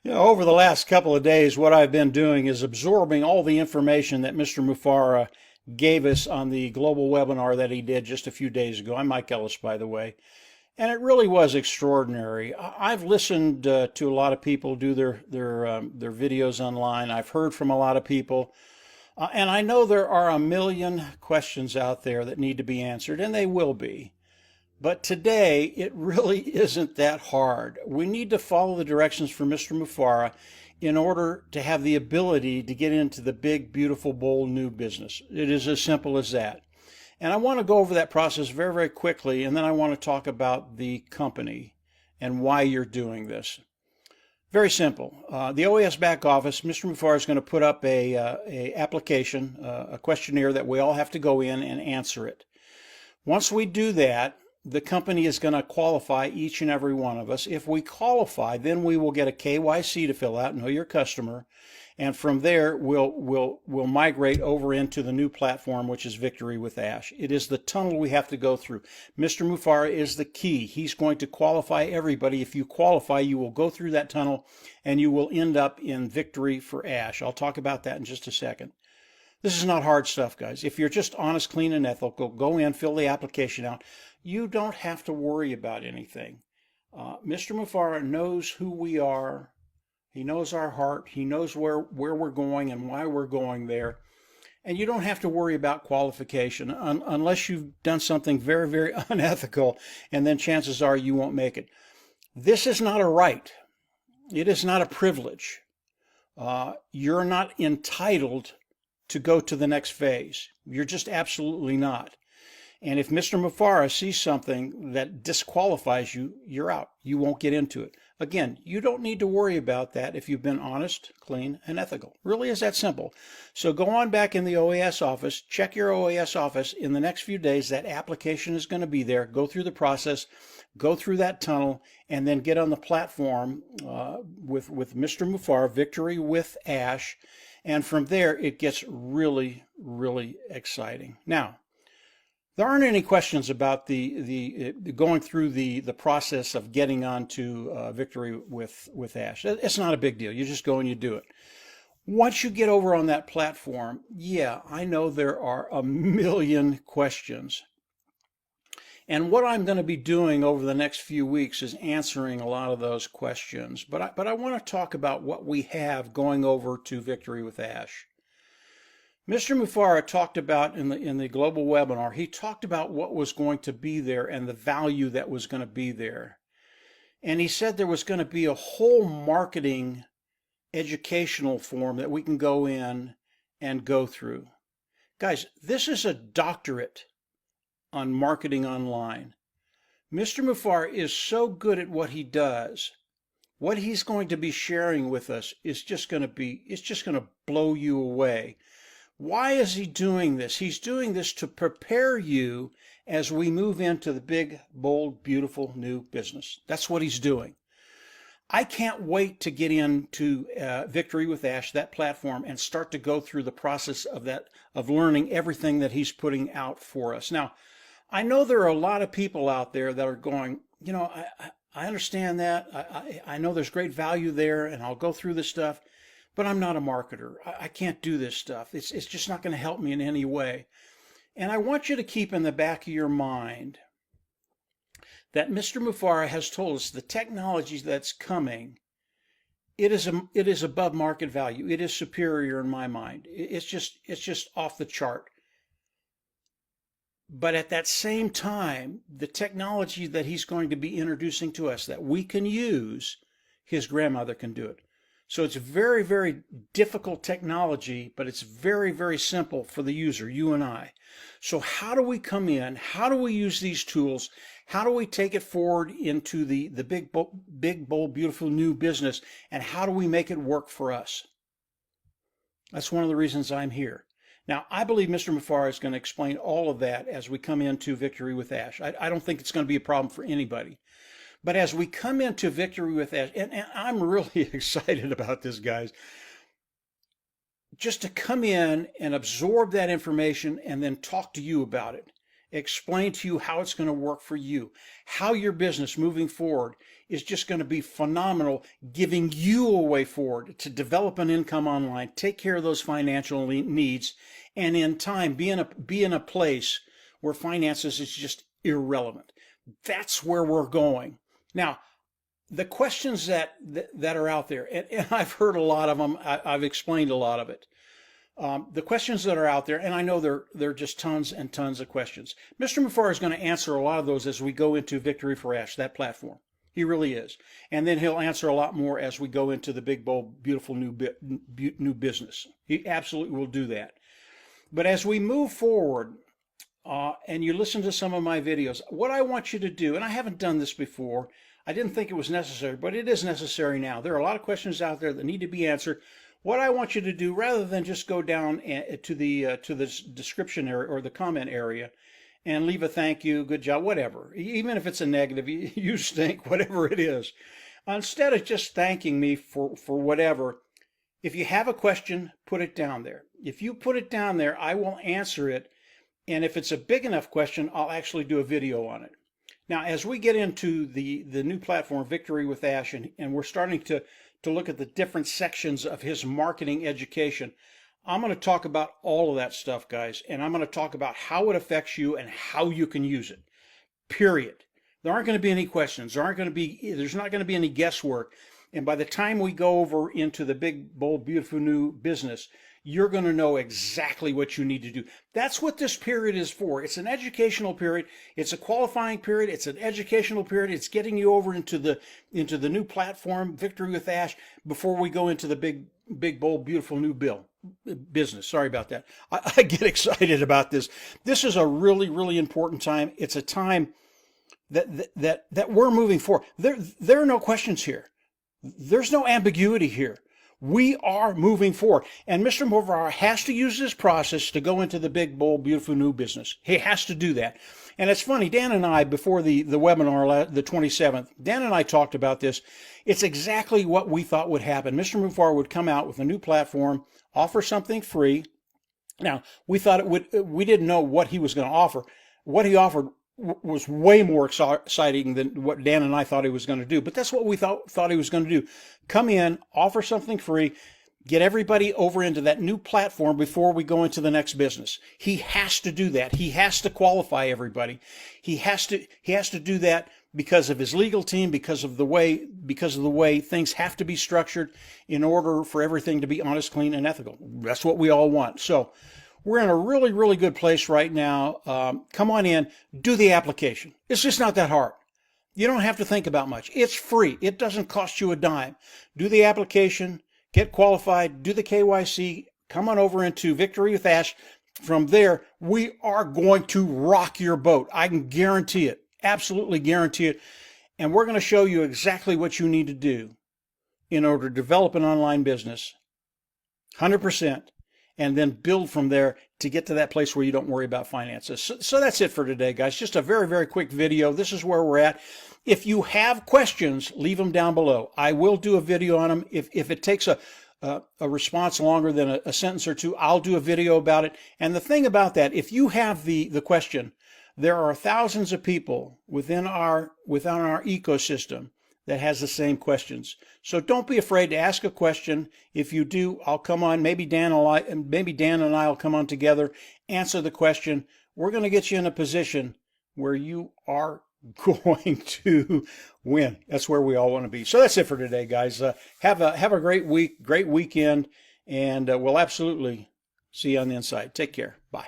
Over the last couple of days, what I've been doing is absorbing all the information that Mr. Mufareh gave us on the global webinar that he did just a few days ago. I'm Mike Ellis, by the way. And it really was extraordinary. I've listened to a lot of people do their videos online. I've heard from a lot of people. And I know there are a million questions out there that need to be answered, and they will be. But today, it really isn't that hard. We need to follow the directions from Mr. Mufareh in order to have the ability to get into the big, beautiful, bold new business. It is as simple as that. And I want to go over that process very, very quickly, and then I want to talk about the company and why you're doing this. Very simple. The OAS back office, Mr. Mufareh is going to put up a application, a questionnaire that we all have to go in and answer it. Once we do that, the company is going to qualify each and every one of us. If we qualify, then we will get a KYC to fill out, know your customer, and from there we'll migrate over into the new platform, which is Victory with Ash. It is the tunnel we have to go through. Mr. Mufareh is the key. He's going to qualify everybody. If you qualify, you will go through that tunnel and you will end up in Victory for Ash. I'll talk about that in just a second. This is not hard stuff, guys. If you're just honest, clean, and ethical, go in, fill the application out. You don't have to worry about anything. Mr. Mufareh knows who we are. He knows our heart. He knows where we're going and why we're going there. And you don't have to worry about qualification unless you've done something very, very unethical, and then chances are you won't make it. This is not a right. It is not a privilege. You're not entitled to go to the next phase. You're just absolutely not. And if Mr. Mufareh sees something that disqualifies you, you're out. You won't get into it. Again, you don't need to worry about that if you've been honest, clean, and ethical. Really is that simple. So go on back in the OAS office, check your OAS office. In the next few days, that application is going to be there. Go through the process, go through that tunnel, and then get on the platform with Mr. Mufareh, Victory with Ash. And from there, it gets really, really exciting. Now, there aren't any questions about the going through the process of getting onto Victory with Ash. It's not a big deal. You just go and you do it. Once you get over on that platform, yeah, I know there are a million questions. And what I'm going to be doing over the next few weeks is answering a lot of those questions. But I want to talk about what we have going over to Victory with Ash. Mr. Mufareh talked about in the global webinar, he talked about what was going to be there and the value that was going to be there. And he said there was going to be a whole marketing educational form that we can go in and go through. Guys, this is a doctorate on marketing online. Mr. Mufareh is so good at what he does. What he's going to be sharing with us is just going to blow you away. Why is he doing this? He's doing this to prepare you as we move into the big, bold, beautiful new business. That's what he's doing. I can't wait to get into Victory with Ash, that platform, and start to go through the process of learning everything that he's putting out for us. Now, I know there are a lot of people out there that are going, I understand that. I know there's great value there, and I'll go through this stuff. But I'm not a marketer. I can't do this stuff. It's just not going to help me in any way. And I want you to keep in the back of your mind that Mr. Mufareh has told us the technology that's coming, it is above market value. It is superior in my mind. It's just off the chart. But at that same time, the technology that he's going to be introducing to us that we can use, his grandmother can do it. So it's very, very difficult technology, but it's very, very simple for the user, you and I. So how do we come in? How do we use these tools? How do we take it forward into the big, bold, beautiful new business? And how do we make it work for us? That's one of the reasons I'm here. Now, I believe Mr. Mufareh is going to explain all of that as we come into Victory with Ash. I don't think it's going to be a problem for anybody. But as we come into Victory with Ash, and I'm really excited about this, guys, just to come in and absorb that information and then talk to you about it, explain to you how it's going to work for you, how your business moving forward is just going to be phenomenal, giving you a way forward to develop an income online, take care of those financial needs, and in time be in a place where finances is just irrelevant. That's where we're going. Now, the questions that are out there, and I've heard a lot of them, I've explained a lot of it. The questions that are out there, and I know there are just tons and tons of questions. Mr. Mufareh is going to answer a lot of those as we go into Victory for Ash, that platform. He really is. And then he'll answer a lot more as we go into the big, bold, beautiful new business. He absolutely will do that. But as we move forward, and you listen to some of my videos, what I want you to do, and I haven't done this before, I didn't think it was necessary, but it is necessary now. There are a lot of questions out there that need to be answered. What I want you to do, rather than just go down to the description area or the comment area and leave a thank you, good job, whatever, even if it's a negative, you stink, whatever it is, instead of just thanking me for whatever, if you have a question, put it down there. If you put it down there, I will answer it. And if it's a big enough question, I'll actually do a video on it. Now, as we get into the new platform, Victory with Ash, and we're starting to look at the different sections of his marketing education, I'm going to talk about all of that stuff, guys, and I'm going to talk about how it affects you and how you can use it, period. There aren't going to be any questions. There's not going to be any guesswork. And by the time we go over into the big, bold, beautiful new business, you're going to know exactly what you need to do. That's what this period is for. It's an educational period. It's a qualifying period. It's an educational period. It's getting you over into the new platform, Victory with Ash, before we go into the big, bold, beautiful new business. Sorry about that. I get excited about this. This is a really, really important time. It's a time that we're moving forward. There are no questions here. There's no ambiguity here. We are moving forward. And Mr. Mufareh has to use this process to go into the big, bold, beautiful new business. He has to do that. And it's funny, Dan and I, before the webinar, the 27th, Dan and I talked about this. It's exactly what we thought would happen. Mr. Mufareh would come out with a new platform, offer something free. Now, we didn't know what he was going to offer. What he offered was way more exciting than what Dan and I thought he was going to do. But that's what we thought he was going to do. Come in, offer something free, get everybody over into that new platform before we go into the next business. He has to do that. He has to qualify everybody. He has to do that because of his legal team, because of the way things have to be structured in order for everything to be honest, clean, and ethical. That's what we all want. So we're in a really, really good place right now. Come on in, do the application. It's just not that hard. You don't have to think about much. It's free. It doesn't cost you a dime. Do the application, get qualified, do the KYC, come on over into Victory with Ash. From there, we are going to rock your boat. I can guarantee it, absolutely guarantee it. And we're going to show you exactly what you need to do in order to develop an online business, 100%. And then build from there to get to that place where you don't worry about finances. So that's it for today, guys. Just a very, very quick video. This is where we're at. If you have questions, leave them down below. I will do a video on them. If it takes a response longer than a sentence or two, I'll do a video about it. And the thing about that, if you have the question, there are thousands of people within our ecosystem that has the same questions. So don't be afraid to ask a question. If you do, I'll come on. Maybe Dan and I will come on together, answer the question. We're going to get you in a position where you are going to win. That's where we all want to be. So that's it for today, guys. Have a great week, great weekend, and we'll absolutely see you on the inside. Take care. Bye.